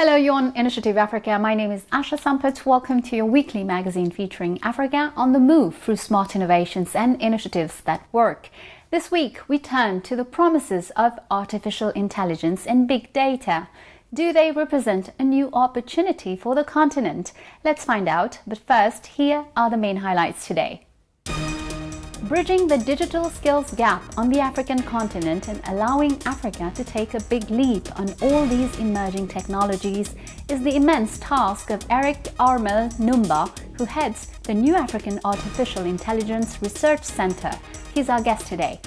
Hello, you're on Initiative Africa. My name is Asha Sampath. Welcome to your weekly magazine featuring Africa on the move through smart innovations and initiatives that work. This week, we turn to the promises of artificial intelligence and big data. Do they represent a new opportunity for the continent? Let's find out. But first, here are the main highlights today. Bridging the digital skills gap on the African continent and allowing Africa to take a big leap on all these emerging technologies is the immense task of Armel N'Doumba, who heads the New African Artificial Intelligence Research Center. He's our guest today.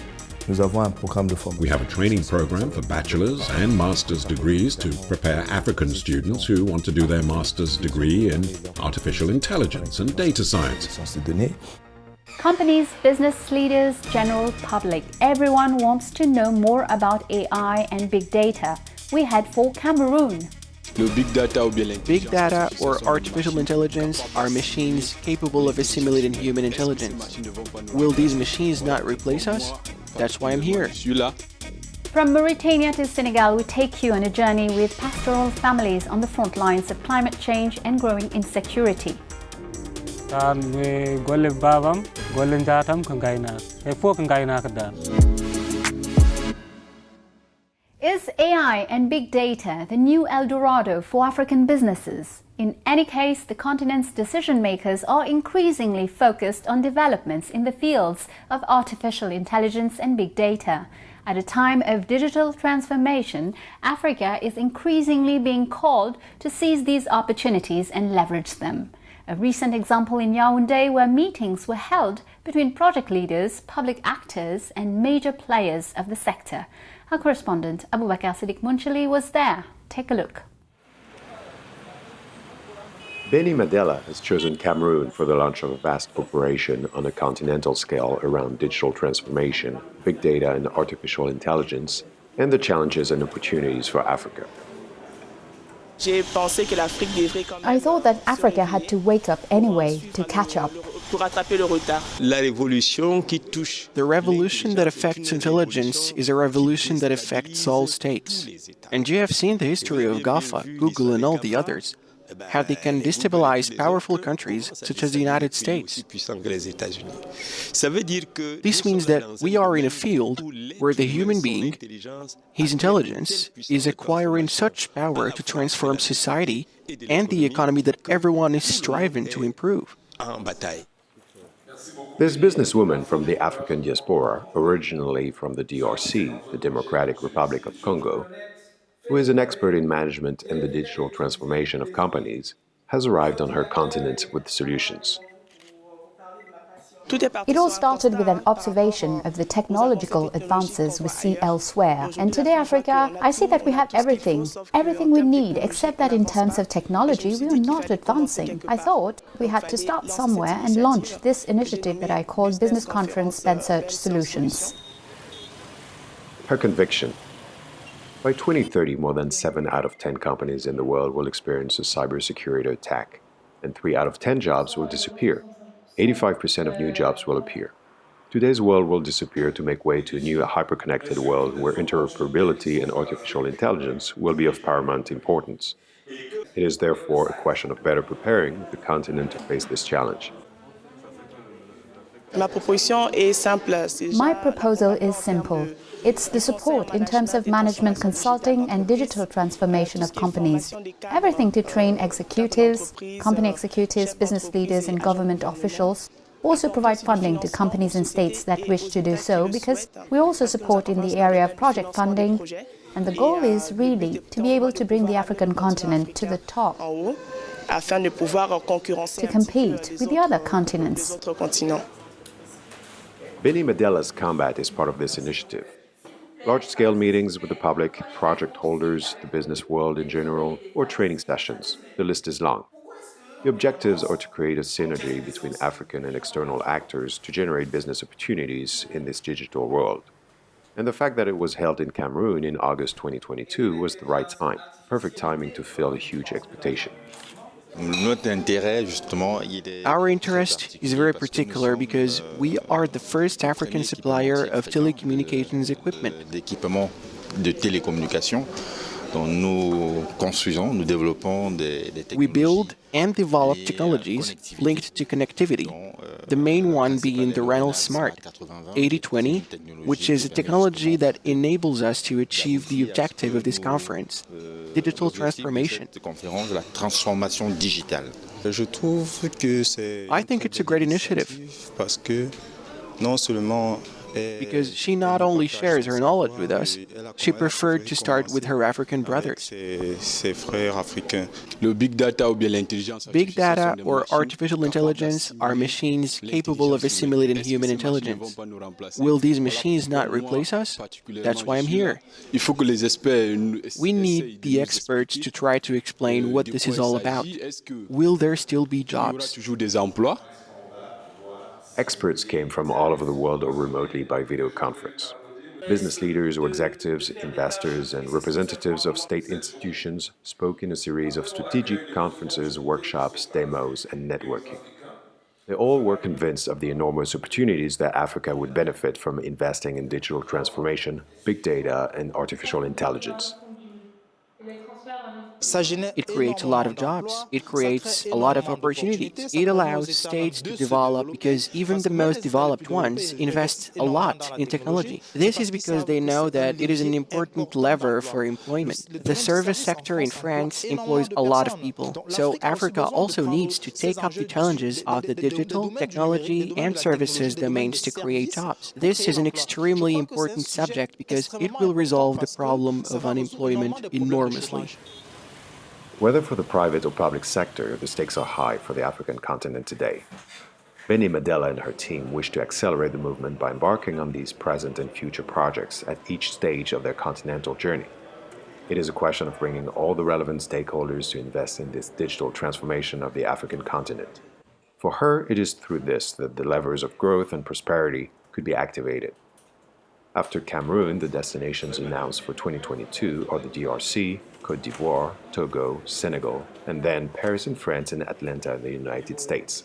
We have a training program for bachelor's and master's degrees to prepare African students who want to do their master's degree in artificial intelligence and data science. Companies, business leaders, general public, everyone wants to know more about AI and big data. We head for Cameroon. Big data or artificial intelligence are machines capable of assimilating human intelligence. Will these machines not replace us? That's why I'm here. From Mauritania to Senegal, we take you on a journey with pastoral families on the front lines of climate change and growing insecurity. Is AI and big data the new El Dorado for African businesses? In any case, the continent's decision makers are increasingly focused on developments in the fields of artificial intelligence and big data. At a time of digital transformation, Africa is increasingly being called to seize these opportunities and leverage them. A recent example in Yaoundé, where meetings were held between project leaders, public actors and major players of the sector. Our correspondent Abubakar Siddiq Munchali was there. Take a look. Benny Mandela has chosen Cameroon for the launch of a vast operation on a continental scale around digital transformation, big data and artificial intelligence, and the challenges and opportunities for Africa. I thought that Africa had to wake up anyway to catch up. The revolution that affects intelligence is a revolution that affects all states. And you have seen the history of GAFA, Google and all the others, how they can destabilize powerful countries such as the United States. This means that we are in a field where the human being, his intelligence, is acquiring such power to transform society and the economy that everyone is striving to improve. This businesswoman from the African diaspora, originally from the DRC, the Democratic Republic of Congo, who is an expert in management and the digital transformation of companies, has arrived on her continent with solutions. It all started with an observation of the technological advances we see elsewhere. And today, Africa, I see that we have everything we need, except that in terms of technology, we are not advancing. I thought we had to start somewhere and launch this initiative that I called Business Conference Bensearch Solutions. Her conviction: by 2030, more than 7 out of 10 companies in the world will experience a cybersecurity attack, and 3 out of 10 jobs will disappear. 85% of new jobs will appear. Today's world will disappear to make way to a new hyper-connected world where interoperability and artificial intelligence will be of paramount importance. It is therefore a question of better preparing the continent to face this challenge. My proposal is simple. It's the support in terms of management consulting and digital transformation of companies. Everything to train executives, company executives, business leaders and government officials. Also provide funding to companies and states that wish to do so, because we also support in the area of project funding. And the goal is really to be able to bring the African continent to the top, to compete with the other continents. Benny Mandela's combat is part of this initiative. Large-scale meetings with the public, project holders, the business world in general, or training sessions. The list is long. The objectives are to create a synergy between African and external actors to generate business opportunities in this digital world. And the fact that it was held in Cameroon in August 2022 was the right time, perfect timing to fill a huge expectation. Our interest is very particular because we are the first African supplier of telecommunications equipment. We build and develop technologies linked to connectivity, the main one being the Reynolds Smart 80/20, which is a technology that enables us to achieve the objective of this conference, digital transformation. I think it's a great initiative because she not only shares her knowledge with us, she preferred to start with her African brothers. Big data or artificial intelligence are machines capable of assimilating human intelligence. Will these machines not replace us? That's why I'm here. We need the experts to try to explain what this is all about. Will there still be jobs? Experts came from all over the world or remotely by video conference. Business leaders or executives, investors, and representatives of state institutions spoke in a series of strategic conferences, workshops, demos, and networking. They all were convinced of the enormous opportunities that Africa would benefit from investing in digital transformation, big data, and artificial intelligence. It creates a lot of jobs. It creates a lot of opportunities. It allows states to develop because even the most developed ones invest a lot in technology. This is because they know that it is an important lever for employment. The service sector in France employs a lot of people. So Africa also needs to take up the challenges of the digital, technology, and services domains to create jobs. This is an extremely important subject because it will resolve the problem of unemployment enormously. Whether for the private or public sector, the stakes are high for the African continent today. Benny Mandela and her team wish to accelerate the movement by embarking on these present and future projects at each stage of their continental journey. It is a question of bringing all the relevant stakeholders to invest in this digital transformation of the African continent. For her, it is through this that the levers of growth and prosperity could be activated. After Cameroon, the destinations announced for 2022 are the DRC, Côte d'Ivoire, Togo, Senegal, and then Paris in France and Atlanta in the United States.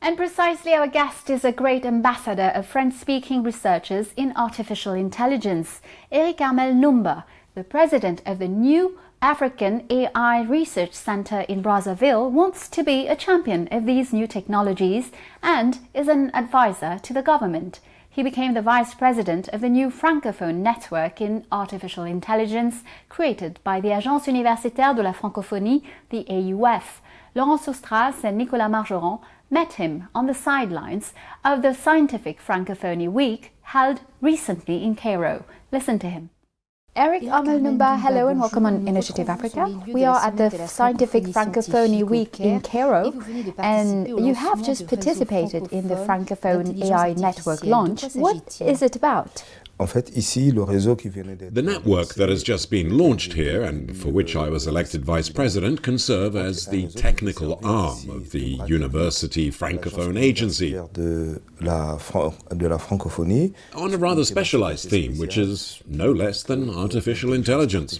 And precisely, our guest is a great ambassador of French-speaking researchers in artificial intelligence, Armel N'Doumba, the president of the new African AI Research Center in Brazzaville, wants to be a champion of these new technologies and is an advisor to the government. He became the vice president of the new Francophone network in artificial intelligence created by the Agence Universitaire de la Francophonie, the AUF. Laurent Soustras and Nicolas Margeron met him on the sidelines of the Scientific Francophonie Week held recently in Cairo. Listen to him. Armel N'Doumba, hello and welcome on Initiative Africa. We are at the Scientific Francophonie Week in Cairo, and you have just participated in the Francophone AI Network launch. What is it about? The network that has just been launched here, and for which I was elected vice president, can serve as the technical arm of the University Francophone Agency on a rather specialized theme, which is no less than artificial intelligence.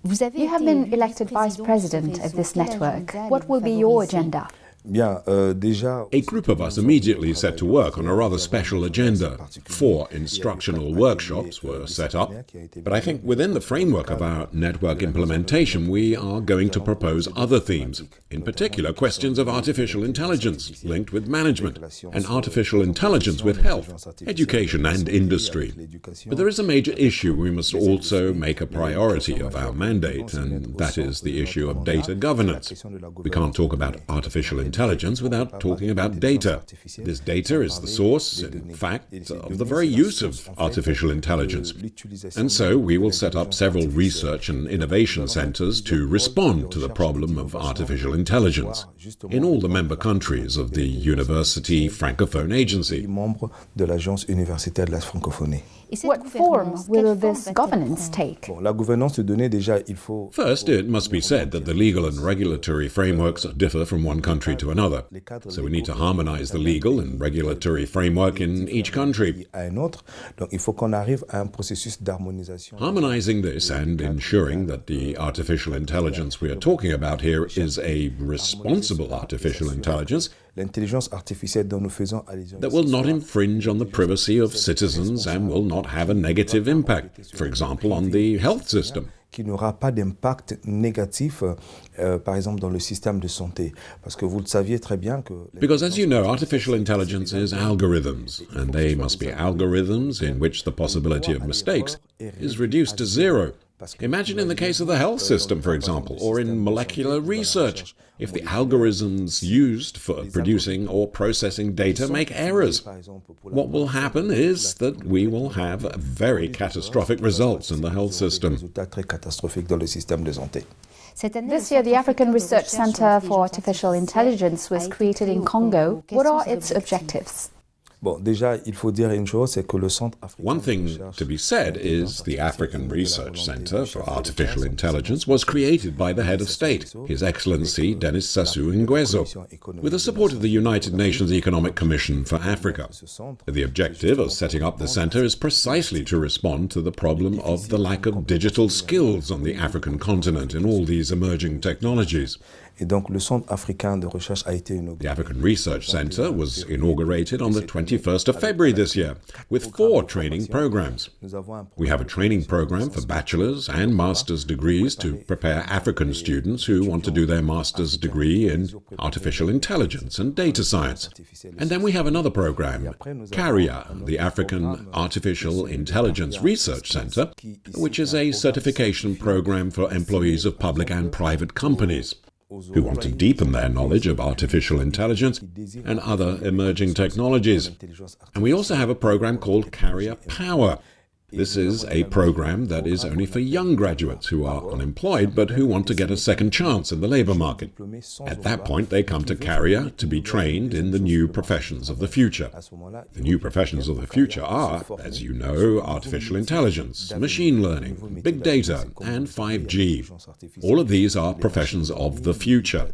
You have been elected vice president of this network. What will be your agenda? A group of us immediately set to work on a rather special agenda. 4 instructional workshops were set up, but I think within the framework of our network implementation we are going to propose other themes, in particular questions of artificial intelligence linked with management, and artificial intelligence with health, education and industry. But there is a major issue we must also make a priority of our mandate, and that is the issue of data governance. We can't talk about artificial intelligence without talking about data. This data is the source, in fact, of the very use of artificial intelligence. And so we will set up several research and innovation centers to respond to the problem of artificial intelligence in all the member countries of the University Francophone Agency. What form will this governance take? First, it must be said that the legal and regulatory frameworks differ from one country to another. So we need to harmonize the legal and regulatory framework in each country. Harmonizing this and ensuring that the artificial intelligence we are talking about here is a responsible artificial intelligence that will not infringe on the privacy of citizens and will not have a negative impact, for example, on the health system. Qui n'aura pas d'impact négatif, par exemple, dans le système de santé. Parce que vous le saviez très bien que... Because as you know, artificial intelligence is algorithms, and they must be algorithms in which the possibility of mistakes is reduced to zero. Imagine in the case of the health system, for example, or in molecular research, if the algorithms used for producing or processing data make errors. What will happen is that we will have very catastrophic results in the health system. This year, the African Research Center for Artificial Intelligence was created in Congo. What are its objectives? Bon, déjà, il faut dire une chose, c'est que le Centre africain. One thing to be said is the African Research Center for Artificial Intelligence was created by the head of state, His Excellency Denis Sassou Nguesso, with the support of the United Nations Economic Commission for Africa. The objective of setting up the center is precisely to respond to the problem of the lack of digital skills on the African continent in all these emerging technologies. Et donc, le Centre africain de recherche a été The African Research Center was inaugurated on the 21st of February this year, with 4 training programs. We have a training program for bachelor's and master's degrees to prepare African students who want to do their master's degree in artificial intelligence and data science. And then we have another program, CARIA, the African Artificial Intelligence Research Center, which is a certification program for employees of public and private companies who want to deepen their knowledge of artificial intelligence and other emerging technologies. And we also have a program called Career Power. This is a program that is only for young graduates who are unemployed but who want to get a second chance in the labor market. At that point, they come to Career to be trained in the new professions of the future. The new professions of the future are, as you know, artificial intelligence, machine learning, big data, and 5G. All of these are professions of the future.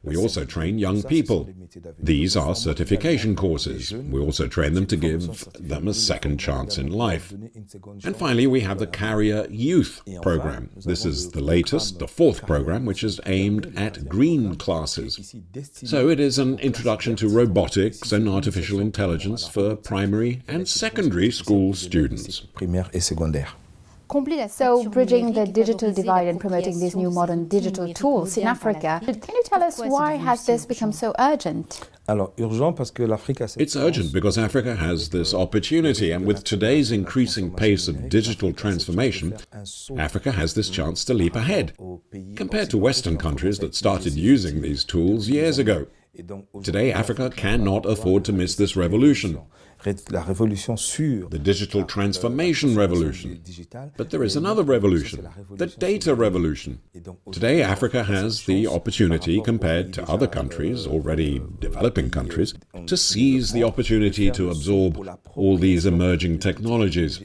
We also train young people. These are certification courses. We also train them to give them a second chance in life. And finally, we have the Career Youth program. This is the latest, the 4th program, which is aimed at green classes. So it is an introduction to robotics and artificial intelligence for primary and secondary school students. Primaire et secondaire. So, bridging the digital divide and promoting these new modern digital tools in Africa, can you tell us why has this become so urgent? It's urgent because Africa has this opportunity, and with today's increasing pace of digital transformation, Africa has this chance to leap ahead, compared to Western countries that started using these tools years ago. Today, Africa cannot afford to miss this revolution. The digital transformation revolution. But there is another revolution, the data revolution. Today, Africa has the opportunity, compared to other countries, already developing countries, to seize the opportunity to absorb all these emerging technologies.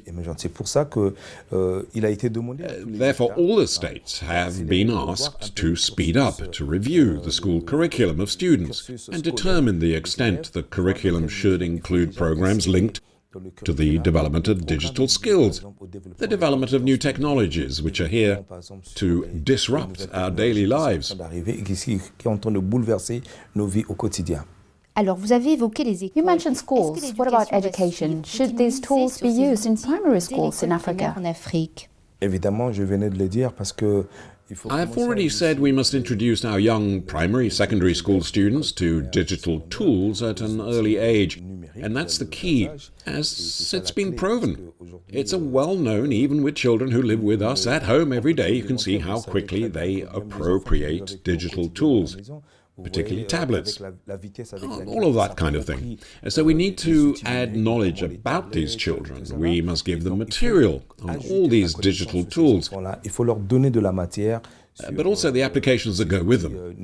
Therefore, all the states have been asked to speed up, to review the school curriculum of students, and determine the extent the curriculum should include programs linked to the development of digital skills, the development of new technologies which are here to disrupt our daily lives. You mentioned schools. What about education? Should these tools be used in primary schools in Africa? I have already said we must introduce our young primary, secondary school students to digital tools at an early age, and that's the key, as it's been proven. It's a well-known, even with children who live with us at home every day, you can see how quickly they appropriate digital tools, particularly tablets, all of that kind of thing. So we need to add knowledge about these children. We must give them material on all these digital tools, but also the applications that go with them.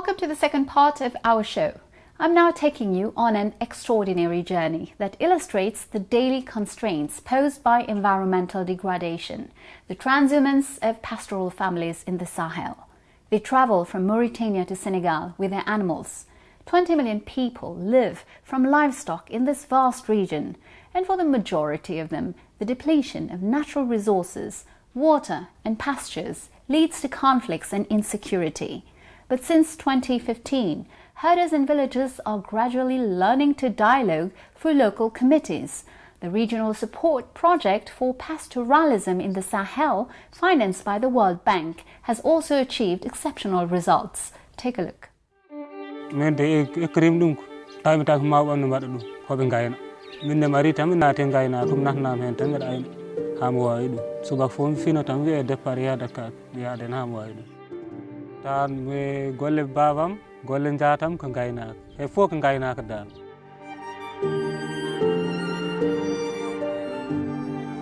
Welcome to the second part of our show. I'm now taking you on an extraordinary journey that illustrates the daily constraints posed by environmental degradation, the transhumance of pastoral families in the Sahel. They travel from Mauritania to Senegal with their animals. 20 million people live from livestock in this vast region, and for the majority of them, the depletion of natural resources, water and pastures leads to conflicts and insecurity. But since 2015, herders and villagers are gradually learning to dialogue through local committees. The Regional Support Project for Pastoralism in the Sahel, financed by the World Bank, has also achieved exceptional results. Take a look.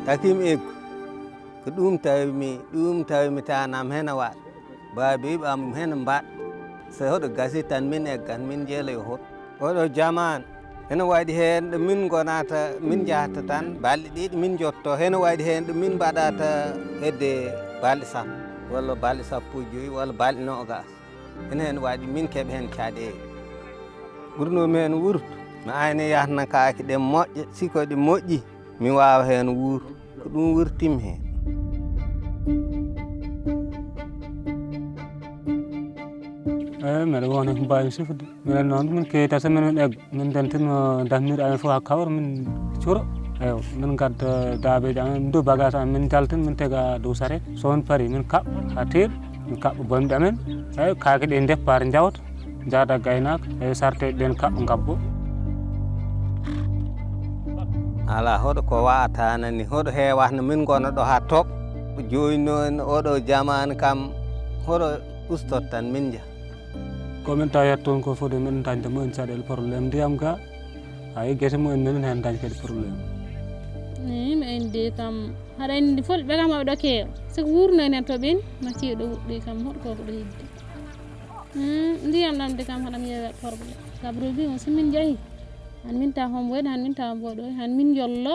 Takim ek kedum tawi tanam hena wat babi am hena bat se hod gasitan min ek kan min jele hod odo jaman hena wadi hen min gonata min jata tan baldi min jotto hena wadi hen min badata hedde balsa wala balsa pujoy wala bal no gas hen wadi min keb hen chade burno men wurt ma ayne yahna kaaki de mojje siko de moji mi waawa hen wuur ko ɗum wurtim hen mbeɗa wona ko mbawi sifde minen noon min keyita so minen egg min dentino damnir amen fof ha kawra min cuuro eyo min gadda daabeji amen min dow bagage amen min jaltin min tega dow saret so won paari min kaɓɓa ha teeɗi min kaɓɓa bonɓe amen eyi kaake ɗe départ jawta jaada gaynaka eyi sarteji ɗen kaɓɓa gabbo ala hoɗo ko wawata nani hoɗo heewatno min gona ɗo ha top joni noon oɗo jamanu kam hoɗo ustot tan min jaa komin tawiyat toon ko fode min dañde mumen caɗele probléme ndiyam ga hay guese mumen minen hen dañi kadi probléme mi indi kam haɗa andi fulɓe kam aɓe ɗo keewa siko wurno enen to ɓen matiɗo ɗo wuɗɗi kam hoɗo koko ɗo heddi ndiyam ɗam de kam haɗam yeewe probléme sabu bi on simin jeeyi han min taw hom woyde han min taw mboɗo han min jollo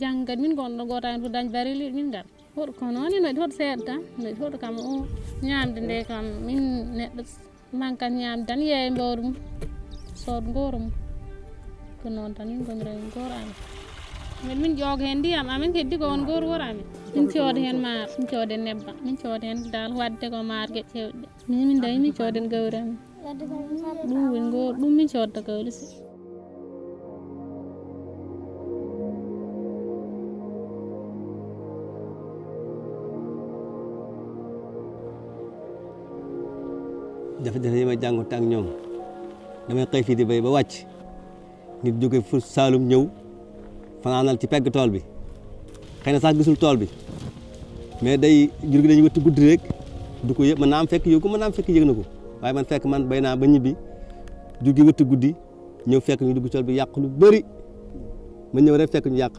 janggat min gonɗo goto hen to dañ barili min gar hoɗo ko noon ino hoɗo seeɗa tan noɗi hoɗo kam o ñamde nde kam min neɗɗo mankat ñamde tan yeeya mbawru mum sood gooro mum ko noon tan min gomi rewi gooro amen min ƴooga hen ndiyam amen heddi ko won gooro woro amen min cooda hen maaro min cooda hen nebbam min cooda hen dal wadde ko maaro gueɗe cewɗe ɗe min dañi min cooda hen gawri amen ɗum woni gooro ɗum min codta gawri si jafe-jafe yi may jànkuwante ak ñoom damay xëy fii di béy ba wàcc nit jóge fu Saalum ñëw fanaanal ci pegg tool bi xëy na sax gisul tool bi mais day jur gi dañuy wëtt guddi rek du ko yëg mën naa am fekk yëg ko mën naa am fekk yëg na ko waaye man fekk man béy naa ba ñibbi jur gi wëtt guddi ñëw fekk ñu dugg tool bi yàq lu bëri ma ñëw rek fekk ñu yàq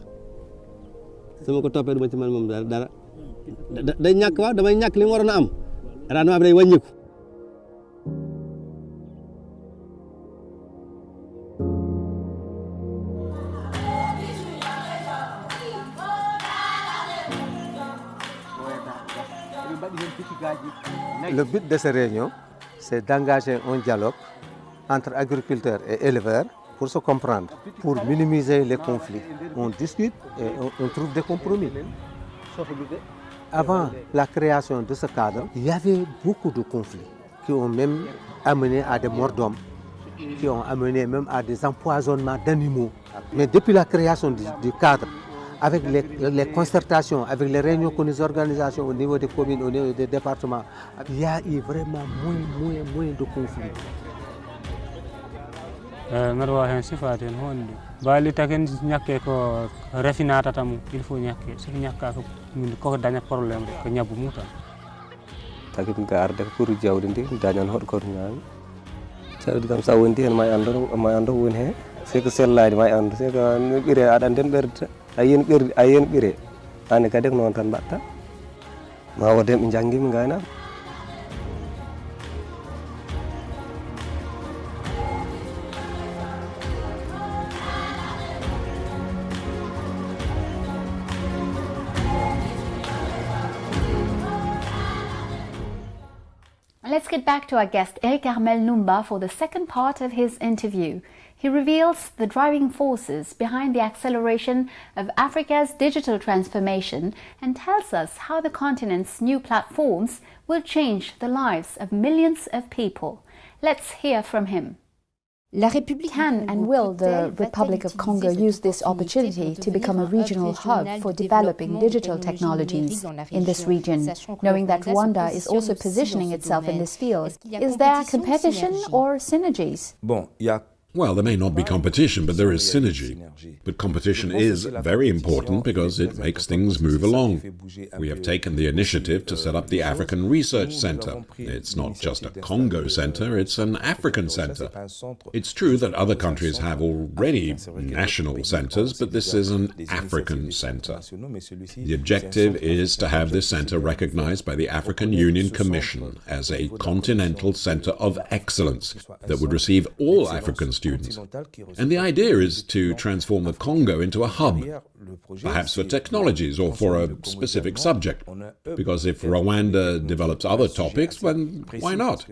sama ko toppee du ma ci man moom dara day ñàkk waaw damay ñàkk li mu waroon a am rendement bi day wàññiku. Le but de cette réunion, c'est d'engager un dialogue entre agriculteurs et éleveurs pour se comprendre, pour minimiser les conflits. On discute et on trouve des compromis. Avant la création de ce cadre, il y avait beaucoup de conflits qui ont même amené à des morts d'hommes, qui ont amené même à des empoisonnements d'animaux. Mais depuis la création du cadre, avec les concertations, avec les réunions que nous organisons au niveau des communes, au niveau des départements, il y a eu vraiment moins de conflits. mbeɗa wawi hen sifade hen honde baali taken ñakke ko rafinatata mum il faut ñakke soko ñakka koko dañat probléme de ko ñabbu mum tan takin ga arde ko pour jawdi ndi dañan hoɗo koto ñaami jawdi kam sa wondi hen ma ando woni hen c'est que selladi ma ando c'est que ɓiire aɗa anden ɓerde a yen ɓiire anne kadi ko noon tan mbatta ma woden ɓe janggi ɓe gaynama Let's get back to our guest Armel N'Doumba for the second part of his interview. He reveals the driving forces behind the acceleration of Africa's digital transformation and tells us how the continent's new platforms will change the lives of millions of people. Let's hear from him. Can and will the Republic of Congo use this opportunity to become a regional hub for developing digital technologies in this region, knowing that Rwanda is also positioning itself in this field? Is there competition or synergies? Well, there may not be competition, but there is synergy. But competition is very important because it makes things move along. We have taken the initiative to set up the African Research Center. It's not just a Congo center, it's an African center. It's true that other countries have already national centers, but this is an African center. The objective is to have this center recognized by the African Union Commission as a continental center of excellence that would receive all African students. And the idea is to transform the Congo into a hub, perhaps for technologies or for a specific subject. Because if Rwanda develops other topics, then why not?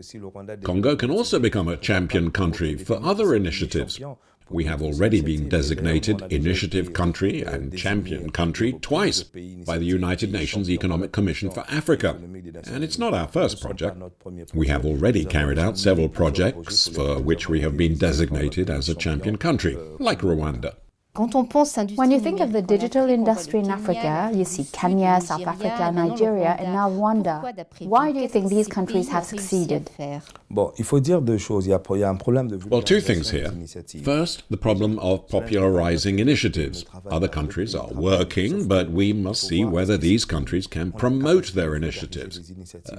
Congo can also become a champion country for other initiatives. We have already been designated initiative country and champion country twice by the United Nations Economic Commission for Africa. And it's not our first project. We have already carried out several projects for which we have been designated as a champion country, like Rwanda. When you think of the digital industry in Africa, you see Kenya, South Africa, Nigeria, and now Rwanda. Why do you think these countries have succeeded? Well, two things here. First, the problem of popularizing initiatives. Other countries are working, but we must see whether these countries can promote their initiatives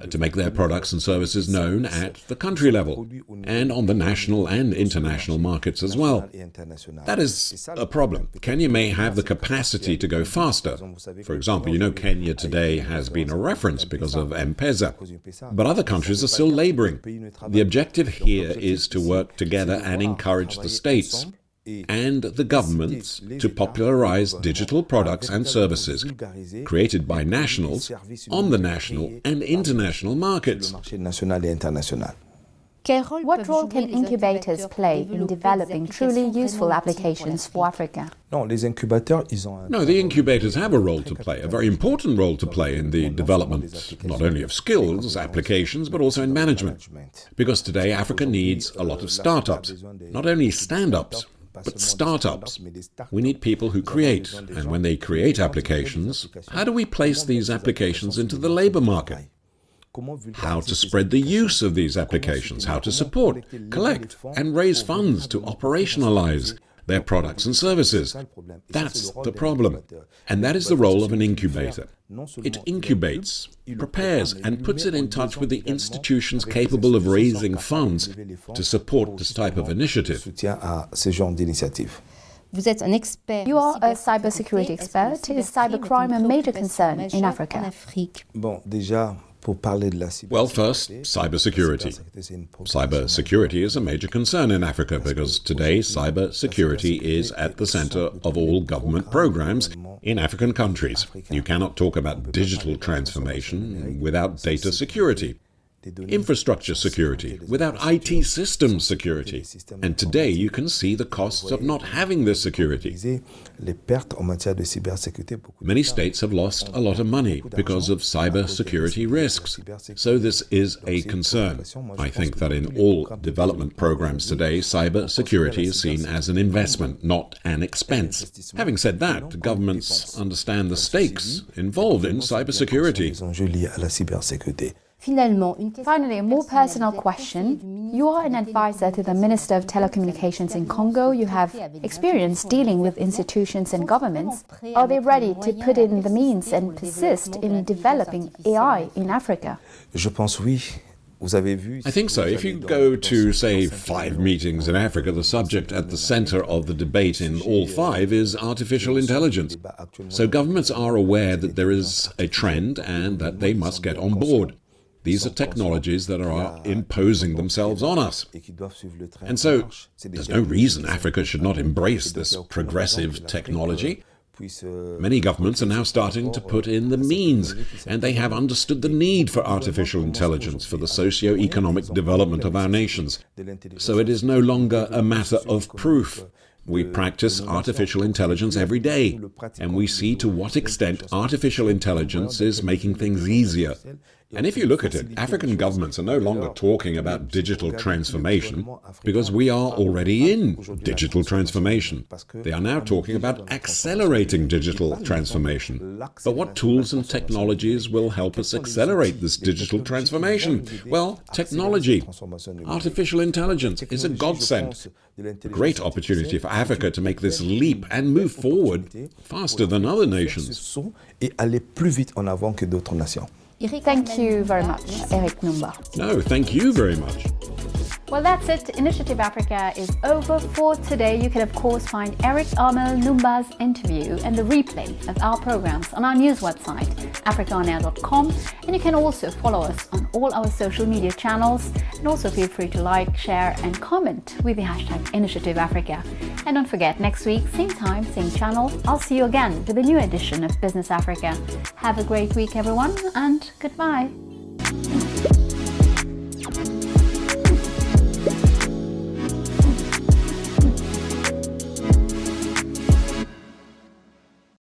to make their products and services known at the country level and on the national and international markets as well. That is a problem. Kenya may have the capacity to go faster. For example, you know Kenya today has been a reference because of M-Pesa, but other countries are still laboring. The objective here is to work together and encourage the states and the governments to popularize digital products and services created by nationals on the national and international markets. What role can incubators play in developing truly useful applications for Africa? No, the incubators have a role to play, a very important role to play in the development not only of skills, applications, but also in management. Because today Africa needs a lot of startups, not only stand-ups, but startups. We need people who create, and when they create applications, how do we place these applications into the labor market? How to spread the use of these applications, how to support, collect, and raise funds to operationalize their products and services. That's the problem. And that is the role of an incubator. It incubates, prepares, and puts it in touch with the institutions capable of raising funds to support this type of initiative. You are a cybersecurity expert. Is cybercrime a major concern in Africa? Well, first, cybersecurity. Cybersecurity is a major concern in Africa because today cybersecurity is at the center of all government programs in African countries. You cannot talk about digital transformation without data security, infrastructure security, without IT system security. And today you can see the costs of not having this security. Many states have lost a lot of money because of cybersecurity risks. So this is a concern. I think that in all development programs today, cybersecurity is seen as an investment, not an expense. Having said that, governments understand the stakes involved in cybersecurity. Finally, a more personal question. You are an advisor to the Minister of Telecommunications in Congo. You have experience dealing with institutions and governments. Are they ready to put in the means and persist in developing AI in Africa? I think so. If you go to, say, 5 meetings in Africa, the subject at the center of the debate in all 5 is artificial intelligence. So governments are aware that there is a trend and that they must get on board. These are technologies that are imposing themselves on us. And so there's no reason Africa should not embrace this progressive technology. Many governments are now starting to put in the means, and they have understood the need for artificial intelligence for the socio-economic development of our nations. So it is no longer a matter of proof. We practice artificial intelligence every day, and we see to what extent artificial intelligence is making things easier. And if you look at it, African governments are no longer talking about digital transformation because we are already in digital transformation. They are now talking about accelerating digital transformation. But what tools and technologies will help us accelerate this digital transformation? Well, technology. Artificial intelligence is a godsend. A great opportunity for Africa to make this leap and move forward faster than other nations. Thank you very much, Armel N'Doumba. No, thank you very much. Well, that's it. Initiative Africa is over for today. You can, of course, find Armel N'Doumba's interview and the replay of our programs on our news website, africaonair.com. And you can also follow us on all our social media channels. And also feel free to like, share, and comment with the hashtag Initiative Africa. And don't forget, next week, same time, same channel, I'll see you again with a new edition of Business Africa. Have a great week, everyone, and goodbye.